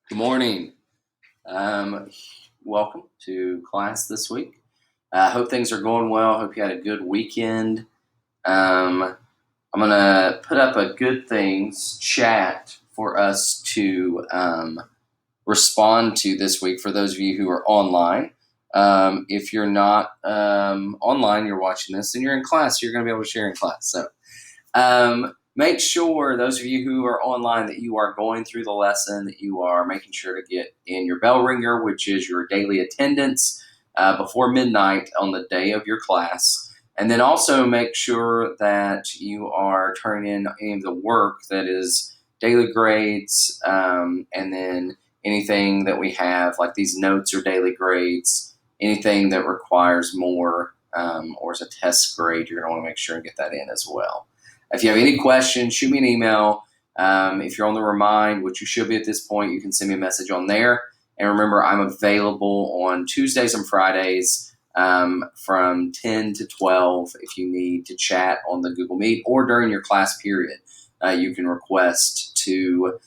Good morning. Um, Welcome to class this week. I hope things are going well. Hope you had a good weekend. I'm going to put up a good things chat for us to respond to this week for those of you who are online. If you're not online, you're watching this and you're in class, you're going to be able to share in class. So make sure, those of you who are online, that you are going through the lesson, that you are making sure to get in your bell ringer, which is your daily attendance, before midnight on the day of your class. And then also make sure that you are turning in any of the work that is daily grades, and then anything that we have, like these notes or daily grades, anything that requires more, or is a test grade, you're going to want to make sure and get that in as well. If you have any questions, shoot me an email. If you're on the Remind, which you should be at this point, you can send me a message on there. And remember, I'm available on Tuesdays and Fridays from 10 to 12 if you need to chat on the Google Meet or during your class period. You can request to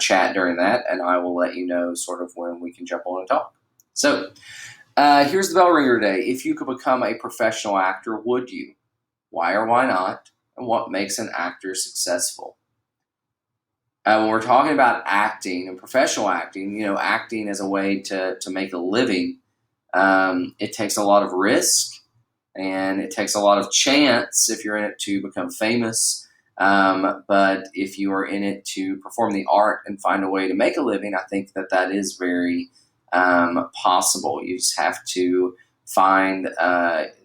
chat during that, and I will let you know sort of when we can jump on and talk. So here's the bell ringer today. If you could become a professional actor, would you? Why or why not? And what makes an actor successful? When we're talking about acting and professional acting, acting as a way to make a living, it takes a lot of risk and it takes a lot of chance if you're in it to become famous. But if you are in it to perform the art and find a way to make a living, I think that is very possible. You just have to find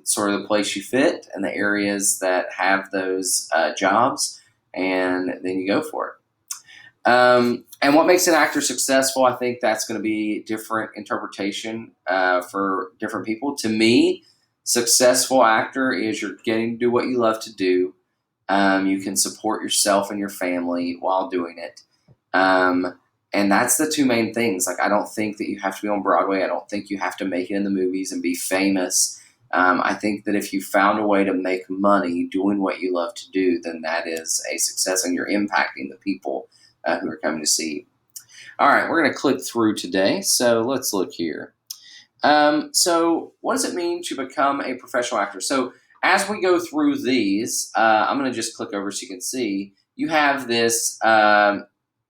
sort of the place you fit and the areas that have those jobs, and then you go for it. And what makes an actor successful, I think that's going to be different interpretation for different people. To me, successful actor is you're getting to do what you love to do. You can support yourself and your family while doing it. And that's the two main things. Like, I don't think that you have to be on Broadway. I don't think you have to make it in the movies and be famous. I think that if you found a way to make money doing what you love to do, then that is a success and you're impacting the people who are coming to see you. All right, we're going to click through today. So let's look here. So what does it mean to become a professional actor? So as we go through these, I'm going to just click over so you can see. You have this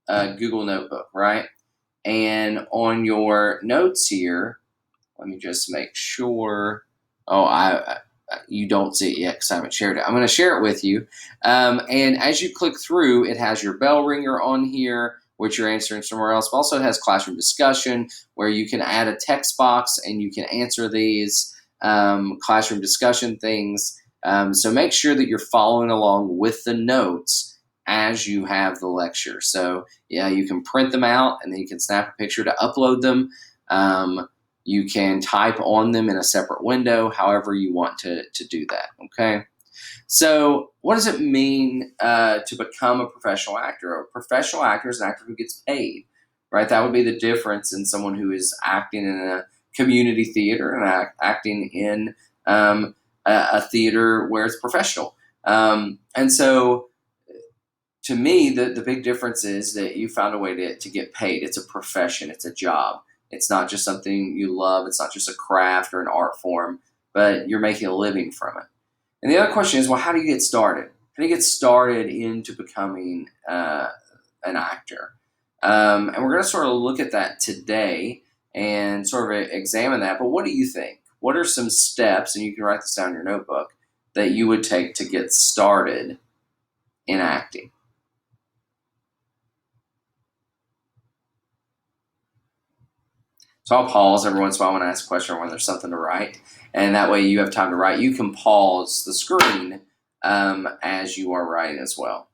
Google Notebook, right? And on your notes here, let me just make sure. You don't see it yet because I haven't shared it. I'm going to share it with you. And as you click through, it has your bell ringer on here, which you're answering somewhere else. But also it has classroom discussion where you can add a text box and you can answer these classroom discussion things. So make sure that you're following along with the notes as you have the lecture. So yeah, you can print them out and then you can snap a picture to upload them. You can type on them in a separate window, however you want to do that, okay? So what does it mean to become a professional actor? A professional actor is an actor who gets paid, right? That would be the difference in someone who is acting in a community theater and acting in a theater where it's professional. And so to me, the big difference is that you found a way to get paid. It's a profession. It's a job. It's not just something you love. It's not just a craft or an art form, but you're making a living from it. And the other question is, well, how do you get started? How do you get started into becoming an actor? And we're going to sort of look at that today and sort of examine that. But what do you think? What are some steps, and you can write this down in your notebook, that you would take to get started in acting? So I'll pause every once in a while when I ask a question or when there's something to write. And that way you have time to write. You can pause the screen as you are writing as well.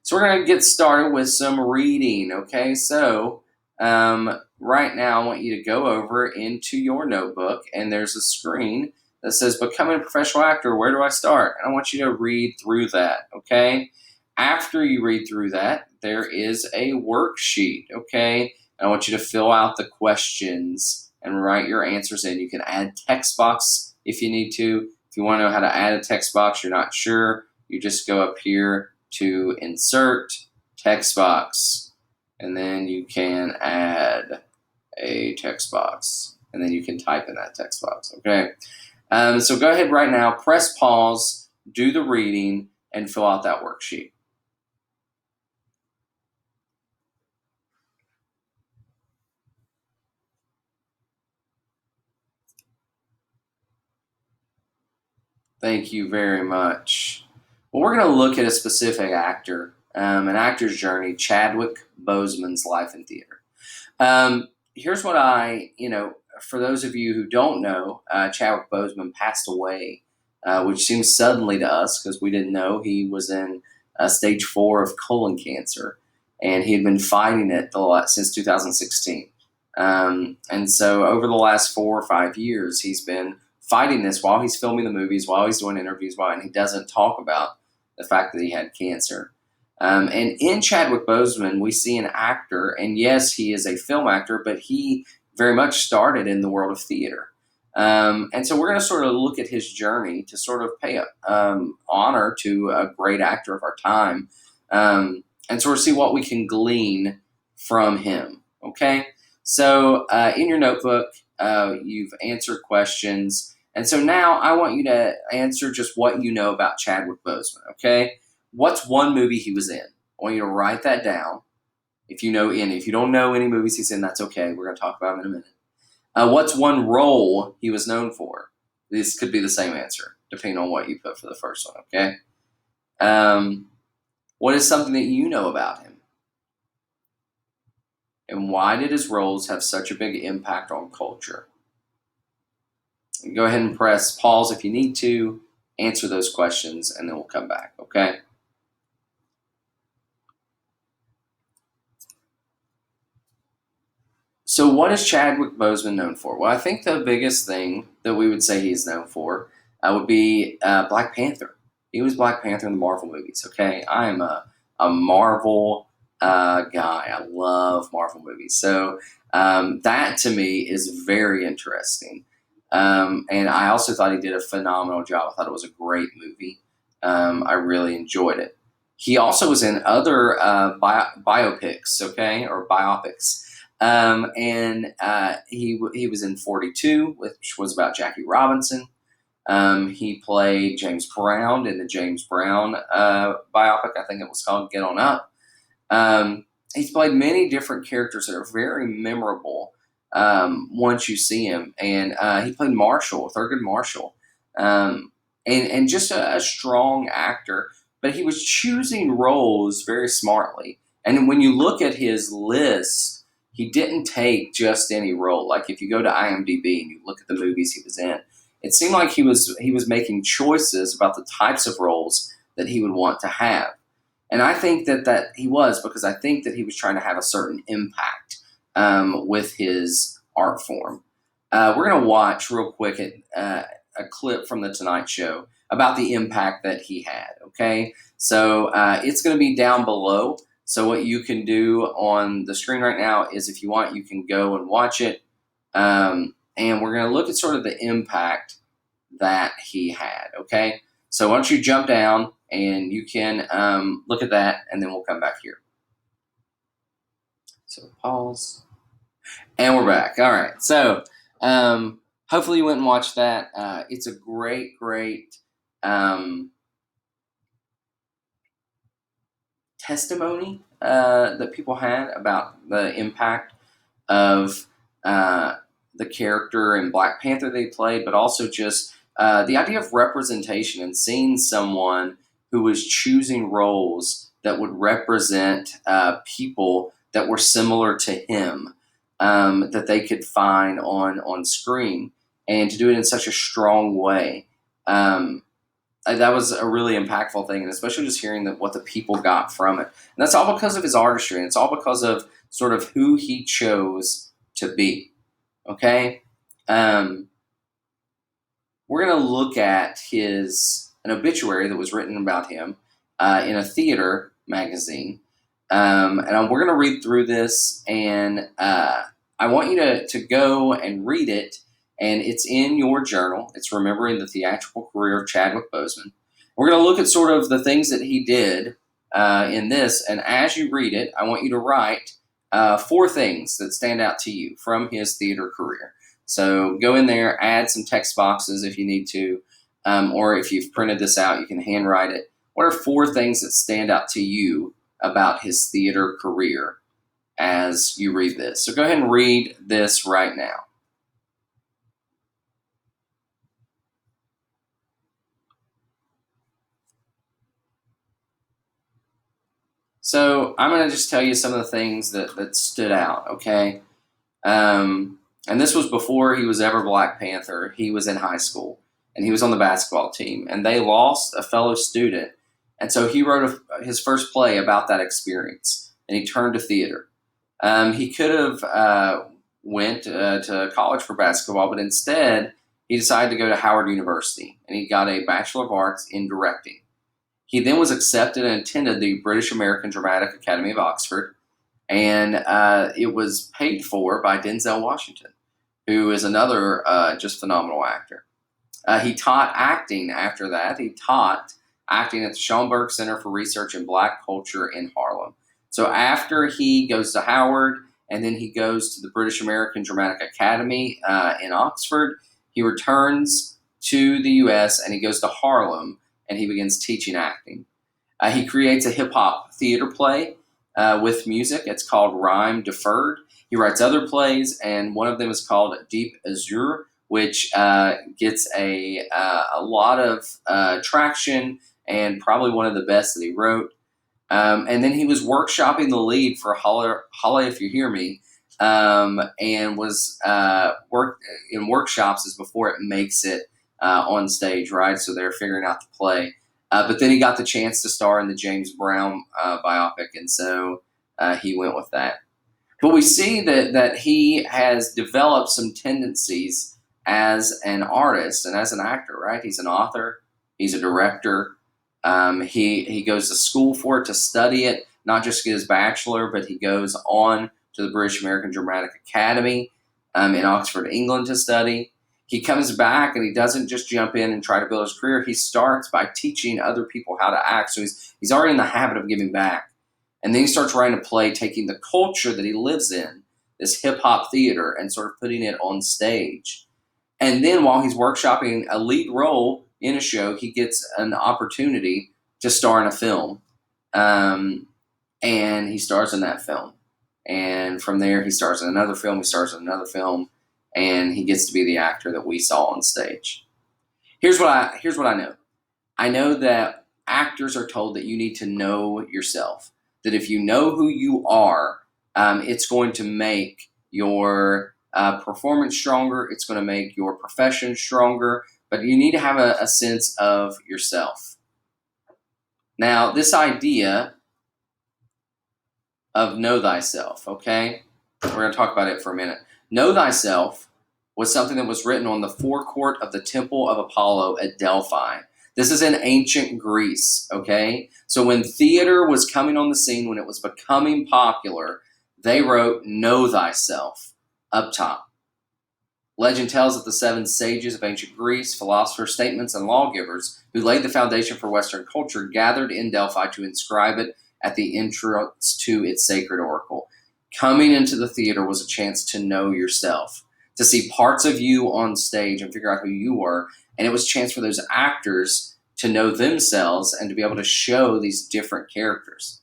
So we're going to get started with some reading, okay? So right now I want you to go over into your notebook, and there's a screen that says Becoming a Professional Actor, Where Do I Start? And I want you to read through that, okay? After you read through that, there is a worksheet, okay? I want you to fill out the questions and write your answers in. You can add text box if you need to. If you want to know how to add a text box, you're not sure, you just go up here to Insert Text Box. and then you can add a text box, and then you can type in that text box, okay? So go ahead right now, press pause, do the reading, and fill out that worksheet. Thank you very much. Well, we're going to look at a specific actor, an actor's journey, Chadwick Boseman's life in theater. Here's what for those of you who don't know, Chadwick Boseman passed away, which seems suddenly to us because we didn't know he was in stage 4 of colon cancer, and he had been fighting it since 2016. And so over the last 4 or 5 years, he's been fighting this while he's filming the movies, while he's doing interviews, and he doesn't talk about the fact that he had cancer. And in Chadwick Boseman, we see an actor, and yes, he is a film actor, but he very much started in the world of theater. And so we're going to sort of look at his journey to sort of pay honor to a great actor of our time, and sort of see what we can glean from him. Okay? So in your notebook, you've answered questions. And so now I want you to answer just what you know about Chadwick Boseman, okay? What's one movie he was in? I want you to write that down. If you know any. If you don't know any movies he's in, that's okay. We're going to talk about him in a minute. What's one role he was known for? This could be the same answer, depending on what you put for the first one, okay? What is something that you know about him? And why did his roles have such a big impact on culture? Go ahead and press pause if you need to, answer those questions, and then we'll come back, okay? So what is Chadwick Boseman known for? Well, I think the biggest thing that we would say he's known for would be Black Panther. He was Black Panther in the Marvel movies, okay? I am a Marvel guy. I love Marvel movies. So that to me is very interesting. And I also thought he did a phenomenal job. I thought it was a great movie. I really enjoyed it. He also was in other biopics, okay, or biopics. And he was in 42, which was about Jackie Robinson. He played James Brown in the James Brown biopic. I think it was called Get On Up. He's played many different characters that are very memorable once you see him. And he played Marshall, Thurgood Marshall, and just a strong actor. But he was choosing roles very smartly. And when you look at his list, he didn't take just any role. Like if you go to IMDb and you look at the movies he was in, it seemed like he was making choices about the types of roles that he would want to have. And I think that he was, because I think that he was trying to have a certain impact with his art form. We're going to watch real quick a clip from The Tonight Show about the impact that he had, okay? So it's going to be down below. So what you can do on the screen right now is, if you want, you can go and watch it. And we're going to look at sort of the impact that he had, okay? So why don't you jump down and you can look at that, and then we'll come back here. So pause. And we're back. All right. So hopefully you went and watched that. It's a great testimony that people had about the impact of the character in Black Panther they played, but also just the idea of representation and seeing someone who was choosing roles that would represent people that were similar to him, that they could find on screen, and to do it in such a strong way. That was a really impactful thing, and especially just hearing what the people got from it. And that's all because of his artistry, and it's all because of sort of who he chose to be. Okay? We're going to look at an obituary that was written about him in a theater magazine. And we're going to read through this, and I want you to go and read it. And it's in your journal. It's Remembering the Theatrical Career of Chadwick Boseman. We're going to look at sort of the things that he did in this. And as you read it, I want you to write 4 things that stand out to you from his theater career. So go in there, add some text boxes if you need to, or if you've printed this out, you can handwrite it. What are 4 things that stand out to you about his theater career as you read this? So go ahead and read this right now. So I'm going to just tell you some of the things that stood out, okay? And this was before he was ever Black Panther. He was in high school, and he was on the basketball team, and they lost a fellow student. And so he wrote his first play about that experience, and he turned to theater. He could have went to college for basketball, but instead he decided to go to Howard University, and he got a Bachelor of Arts in directing. He then was accepted and attended the British American Dramatic Academy of Oxford, and it was paid for by Denzel Washington, who is another just phenomenal actor. He taught acting after that. He taught acting at the Schomburg Center for Research in Black Culture in Harlem. So after he goes to Howard, and then he goes to the British American Dramatic Academy in Oxford, he returns to the U.S. and he goes to Harlem, and he begins teaching acting. He creates a hip-hop theater play with music. It's called Rhyme Deferred. He writes other plays, and one of them is called Deep Azure, which gets a lot of traction and probably one of the best that he wrote. And then he was workshopping the lead for Holla If You Hear Me, and was worked in workshops as before it makes it on stage, right? So they're figuring out the play. But then he got the chance to star in the James Brown biopic, and so he went with that. But we see that he has developed some tendencies as an artist and as an actor, right? He's an author. He's a director. He goes to school for it, to study it, not just get his bachelor, but he goes on to the British American Dramatic Academy in Oxford, England to study. He comes back and he doesn't just jump in and try to build his career. He starts by teaching other people how to act. So he's already in the habit of giving back. And then he starts writing a play, taking the culture that he lives in, this hip-hop theater, and sort of putting it on stage. And then while he's workshopping a lead role in a show, he gets an opportunity to star in a film. And he stars in that film. And from there, he stars in another film. He stars in another film. And he gets to be the actor that we saw on stage. Here's what I know. I know that actors are told that you need to know yourself. That if you know who you are, it's going to make your performance stronger. It's going to make your profession stronger. But you need to have a sense of yourself. Now, this idea of know thyself, okay? We're going to talk about it for a minute. Know thyself was something that was written on the forecourt of the Temple of Apollo at Delphi. This is in ancient Greece, okay? So when theater was coming on the scene, when it was becoming popular, they wrote, know thyself, up top. Legend tells that the 7 sages of ancient Greece, philosophers, statesmen, and lawgivers who laid the foundation for Western culture gathered in Delphi to inscribe it at the entrance to its sacred oracle. Coming into the theater was a chance to know yourself, to see parts of you on stage and figure out who you were. And it was a chance for those actors to know themselves and to be able to show these different characters.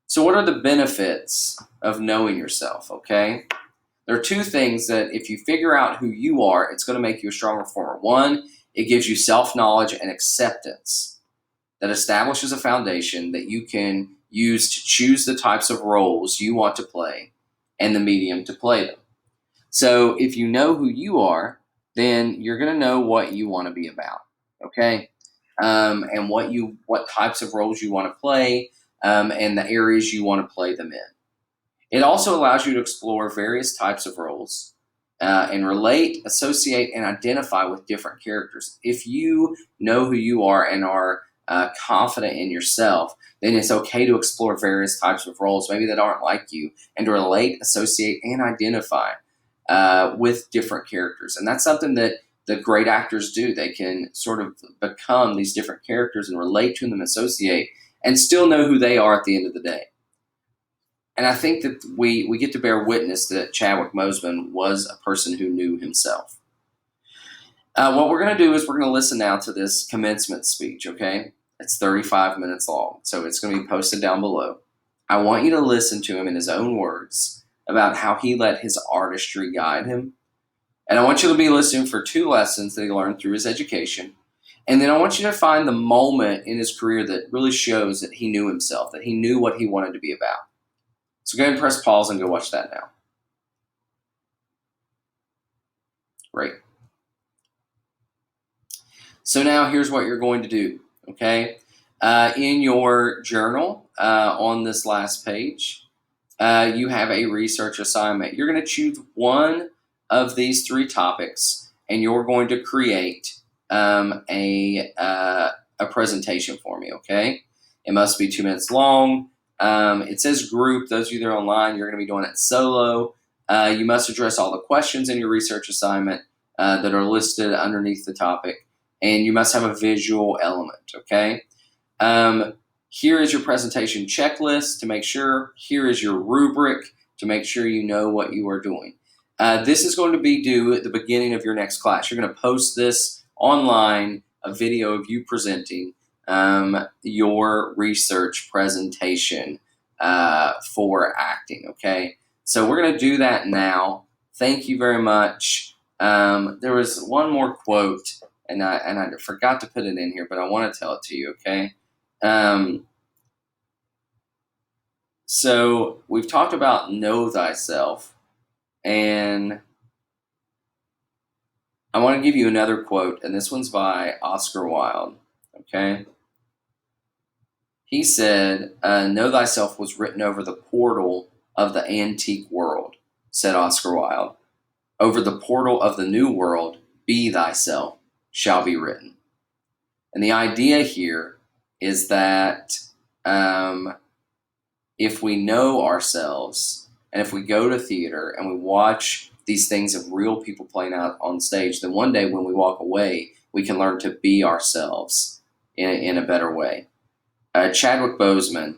So what are the benefits of knowing yourself, okay? There are 2 things that if you figure out who you are, it's going to make you a strong performer. 1, it gives you self-knowledge and acceptance that establishes a foundation that you can use to choose the types of roles you want to play and the medium to play them. So if you know who you are, then you're going to know what you want to be about, okay? And what types of roles you want to play, and the areas you want to play them in. It also allows you to explore various types of roles and relate, associate, and identify with different characters. If you know who you are and are confident in yourself, then it's okay to explore various types of roles, maybe that aren't like you, and to relate, associate, and identify with different characters. And that's something that the great actors do. They can sort of become these different characters and relate to them, associate, and still know who they are at the end of the day. And I think that we get to bear witness that Chadwick Boseman was a person who knew himself. What we're going to do is we're going to listen now to this commencement speech, okay? It's 35 minutes long, so it's going to be posted down below. I want you to listen to him in his own words about how he let his artistry guide him. And I want you to be listening for 2 lessons that he learned through his education. And then I want you to find the moment in his career that really shows that he knew himself, that he knew what he wanted to be about. So go ahead and press pause and go watch that now. Great. So now here's what you're going to do, okay? In your journal on this last page, you have a research assignment. You're going to choose one of these 3 topics, and you're going to create a presentation for me, okay? It must be 2 minutes long. It says group. Those of you that are online, you're going to be doing it solo. You must address all the questions in your research assignment that are listed underneath the topic, and you must have a visual element, okay? Here is your presentation checklist to make sure. Here is your rubric to make sure you know what you are doing. This is going to be due at the beginning of your next class. You're going to post this online, a video of you presenting your research presentation for acting, okay? So we're going to do that now. Thank you very much. There was one more quote, and I forgot to put it in here, but I want to tell it to you, okay? So we've talked about know thyself, and I want to give you another quote, and this one's by Oscar Wilde, okay? He said, know thyself was written over the portal of the antique world, said Oscar Wilde. Over the portal of the new world, be thyself shall be written. And the idea here is that if we know ourselves, and if we go to theater and we watch these things of real people playing out on stage, then one day when we walk away, we can learn to be ourselves in a better way. Chadwick Boseman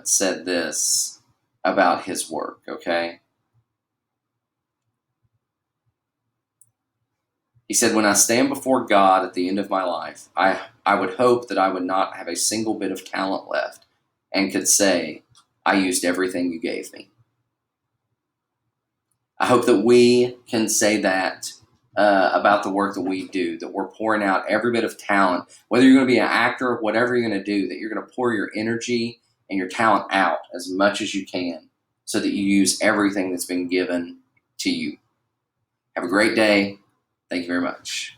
said this about his work, okay? He said, when I stand before God at the end of my life, I would hope that I would not have a single bit of talent left and could say, I used everything you gave me. I hope that we can say that about the work that we do, that we're pouring out every bit of talent, whether you're going to be an actor, whatever you're going to do, that you're going to pour your energy and your talent out as much as you can so that you use everything that's been given to you. Have a great day. Thank you very much.